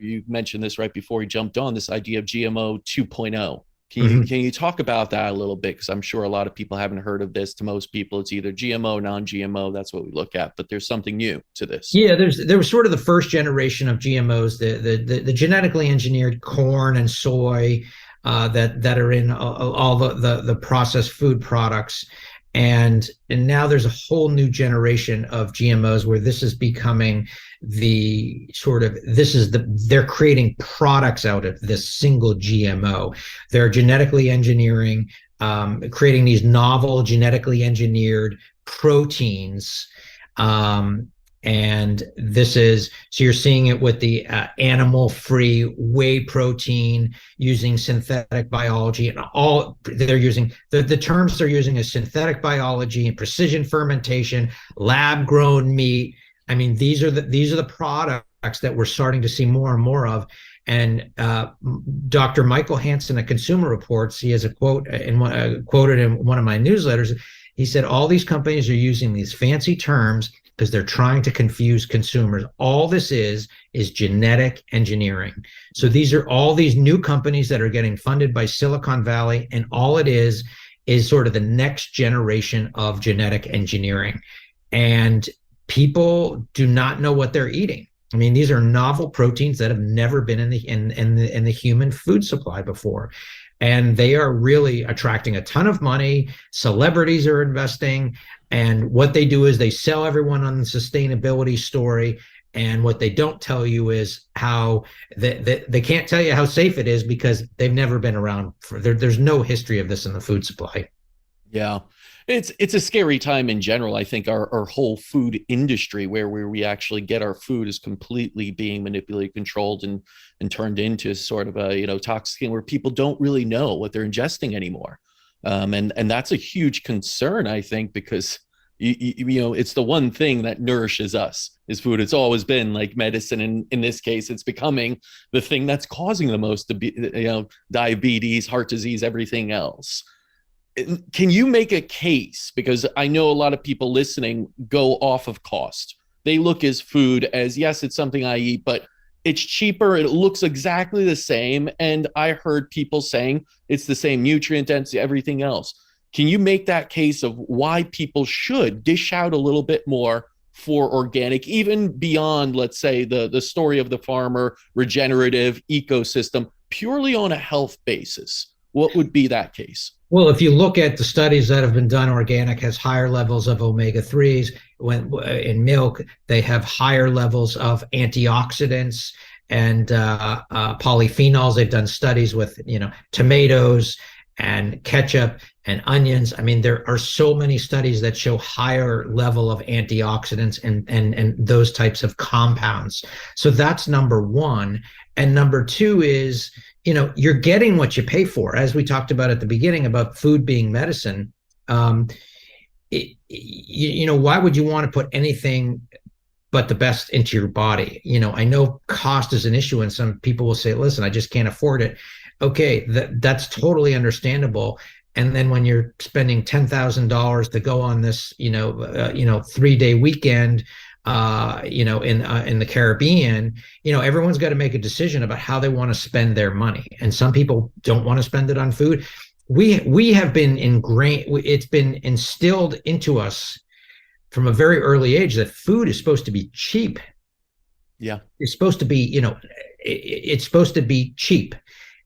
You mentioned this right before we jumped on, this idea of GMO 2.0. Mhm. Can you talk about that a little bit? Because I'm sure a lot of people haven't heard of this. To most people, it's either GMO, non-GMO. That's what we look at. But there's something new to this. Yeah, there was sort of the first generation of GMOs, the genetically engineered corn and soy that are in all the processed food products, and now there's a whole new generation of GMOs where this is becoming the sort of this is the they're creating products out of this single GMO. They're genetically engineering, creating these novel genetically engineered proteins. Um, and this is so you're seeing it with the animal-free whey protein using synthetic biology, and all they're using the terms they're using is synthetic biology and precision fermentation, lab-grown meat. I mean, these are the products that we're starting to see more and more of. And Dr. Michael Hansen at Consumer Reports, he has a quote quoted in one of my newsletters. He said all these companies are using these fancy terms because they're trying to confuse consumers. All this is genetic engineering. So these are all these new companies that are getting funded by Silicon Valley, and all it is sort of the next generation of genetic engineering. And people do not know what they're eating. I mean, these are novel proteins that have never been in the human food supply before. And they are really attracting a ton of money. Celebrities are investing. And what they do is they sell everyone on the sustainability story. And what they don't tell you is how they can't tell you how safe it is because they've never been around. There's no history of this in the food supply. Yeah. It's a scary time in general. I think our whole food industry, where we actually get our food, is completely being manipulated, controlled, and turned into sort of a toxic, where people don't really know what they're ingesting anymore, and that's a huge concern, I think, because it's the one thing that nourishes us is food. It's always been like medicine, and in this case, it's becoming the thing that's causing the most diabetes, heart disease, everything else. Can you make a case? Because I know a lot of people listening go off of cost. They look as food as, yes, it's something I eat, but it's cheaper. It looks exactly the same. And I heard people saying it's the same nutrient density, everything else. Can you make that case of why people should dish out a little bit more for organic, even beyond, let's say, the story of the farmer, regenerative ecosystem, purely on a health basis? What would be that case? Well, if you look at the studies that have been done, organic has higher levels of omega-3s. When in milk, they have higher levels of antioxidants and polyphenols. They've done studies with tomatoes and ketchup and onions. I mean, there are so many studies that show higher level of antioxidants and those types of compounds. So that's number one. And number two is, you're getting what you pay for. As we talked about at the beginning about food being medicine, why would you want to put anything but the best into your body? I know cost is an issue, and some people will say, listen, I just can't afford it. Okay, that's totally understandable. And then when you're spending $10,000 to go on this, 3-day weekend, in the Caribbean, everyone's got to make a decision about how they want to spend their money. And some people don't want to spend it on food. We have been ingrained. It's been instilled into us from a very early age that food is supposed to be cheap. Yeah, it's supposed to be, it's supposed to be cheap.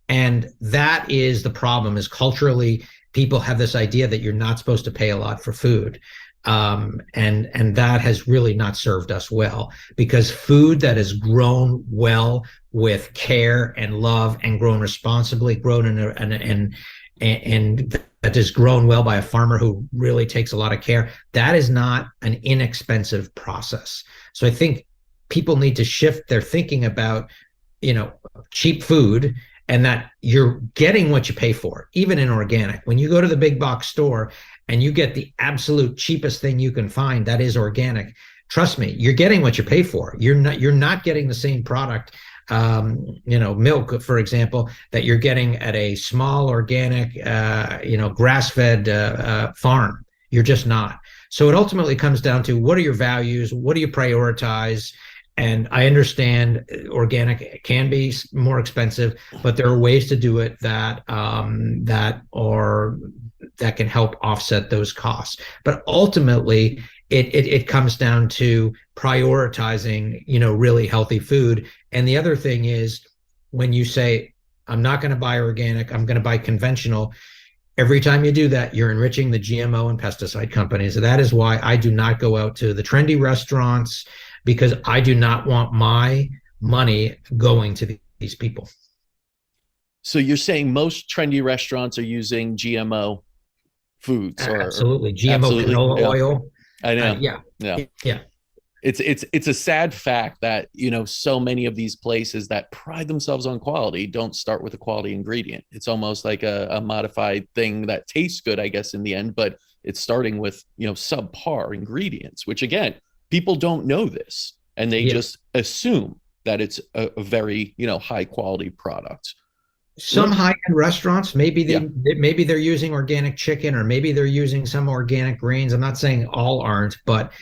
And that is the problem, is culturally people have this idea that you're not supposed to pay a lot for food. And that has really not served us well, because food that is grown well with care and love and grown responsibly, grown and that is grown well by a farmer who really takes a lot of care, that is not an inexpensive process. So I think people need to shift their thinking about, cheap food, and that you're getting what you pay for, even in organic. When you go to the big box store and you get the absolute cheapest thing you can find that is organic, trust me, you're getting what you pay for. You're not getting the same product, milk, for example, that you're getting at a small organic, grass-fed farm. You're just not. So it ultimately comes down to, what are your values? What do you prioritize? And I understand organic can be more expensive, but there are ways to do it that can help offset those costs. But ultimately, it comes down to prioritizing, really healthy food. And the other thing is, when you say, I'm not going to buy organic, I'm going to buy conventional, every time you do that, you're enriching the GMO and pesticide companies. So that is why I do not go out to the trendy restaurants, because I do not want my money going to these people. So you're saying most trendy restaurants are using GMO foods, or Absolutely. GMO absolutely? canola Yeah, oil. I know. Yeah. Yeah. Yeah. It's a sad fact that, so many of these places that pride themselves on quality don't start with a quality ingredient. It's almost like a modified thing that tastes good, I guess, in the end, but it's starting with, subpar ingredients, which again, people don't know this, and they Yeah. just assume that it's a very, high quality product. Some Let high-end restaurants, Yeah. maybe they're using organic chicken, or maybe they're using some organic greens. I'm not saying all aren't, but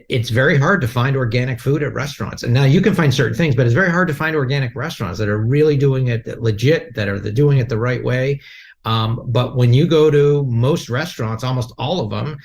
it's very hard to find organic food at restaurants. And now you can find certain things, but it's very hard to find organic restaurants that are really doing it legit, that are doing it the right way. But when you go to most restaurants, almost all of them,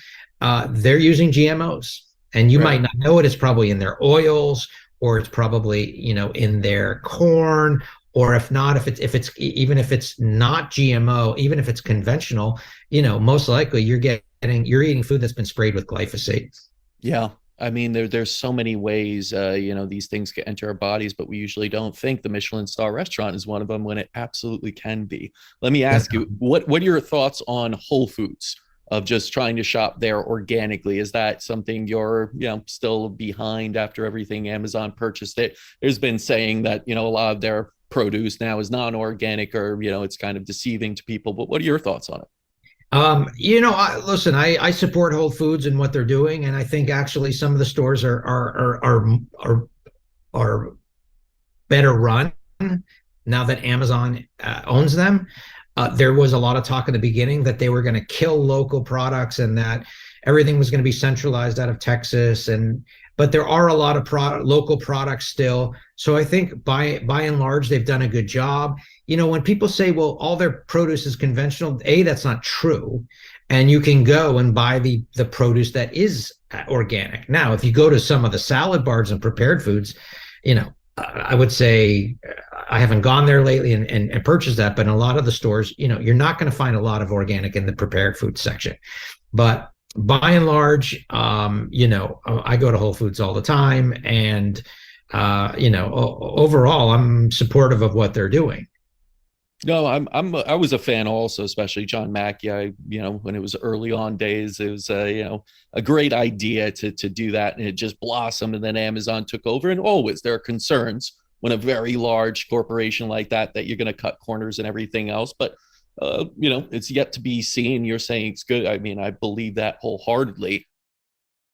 they're using GMOs, and you Right. might not know it. It's probably in their oils, or it's probably in their corn, or if not, if it's even if it's not GMO, even if it's conventional, most likely you're eating food that's been sprayed with glyphosate. Yeah. I mean, there's so many ways, these things can enter our bodies, but we usually don't think the Michelin star restaurant is one of them when it absolutely can be. Let me ask you, what are your thoughts on Whole Foods, of just trying to shop there organically? Is that something you're, still behind after everything Amazon purchased it? There's been saying that, a lot of their produce now is non-organic, or, it's kind of deceiving to people, but what are your thoughts on it? Listen, I support Whole Foods and what they're doing, and I think actually some of the stores are better run now that Amazon owns them. There was a lot of talk in the beginning that they were going to kill local products, and that everything was going to be centralized out of Texas. But there are a lot of local products still. So I think by and large they've done a good job. When people say, well, all their produce is conventional, that's not true. And you can go and buy the produce that is organic. Now, if you go to some of the salad bars and prepared foods, I would say I haven't gone there lately and purchased that, but in a lot of the stores, you're not going to find a lot of organic in the prepared food section. But by and large, I go to Whole Foods all the time, and overall, I'm supportive of what they're doing. No, I was a fan also, especially John Mackey. When it was early on days, it was a great idea to do that, and it just blossomed. And then Amazon took over, and always there are concerns when a very large corporation like that you're going to cut corners and everything else. But it's yet to be seen. You're saying it's good. I mean, I believe that wholeheartedly.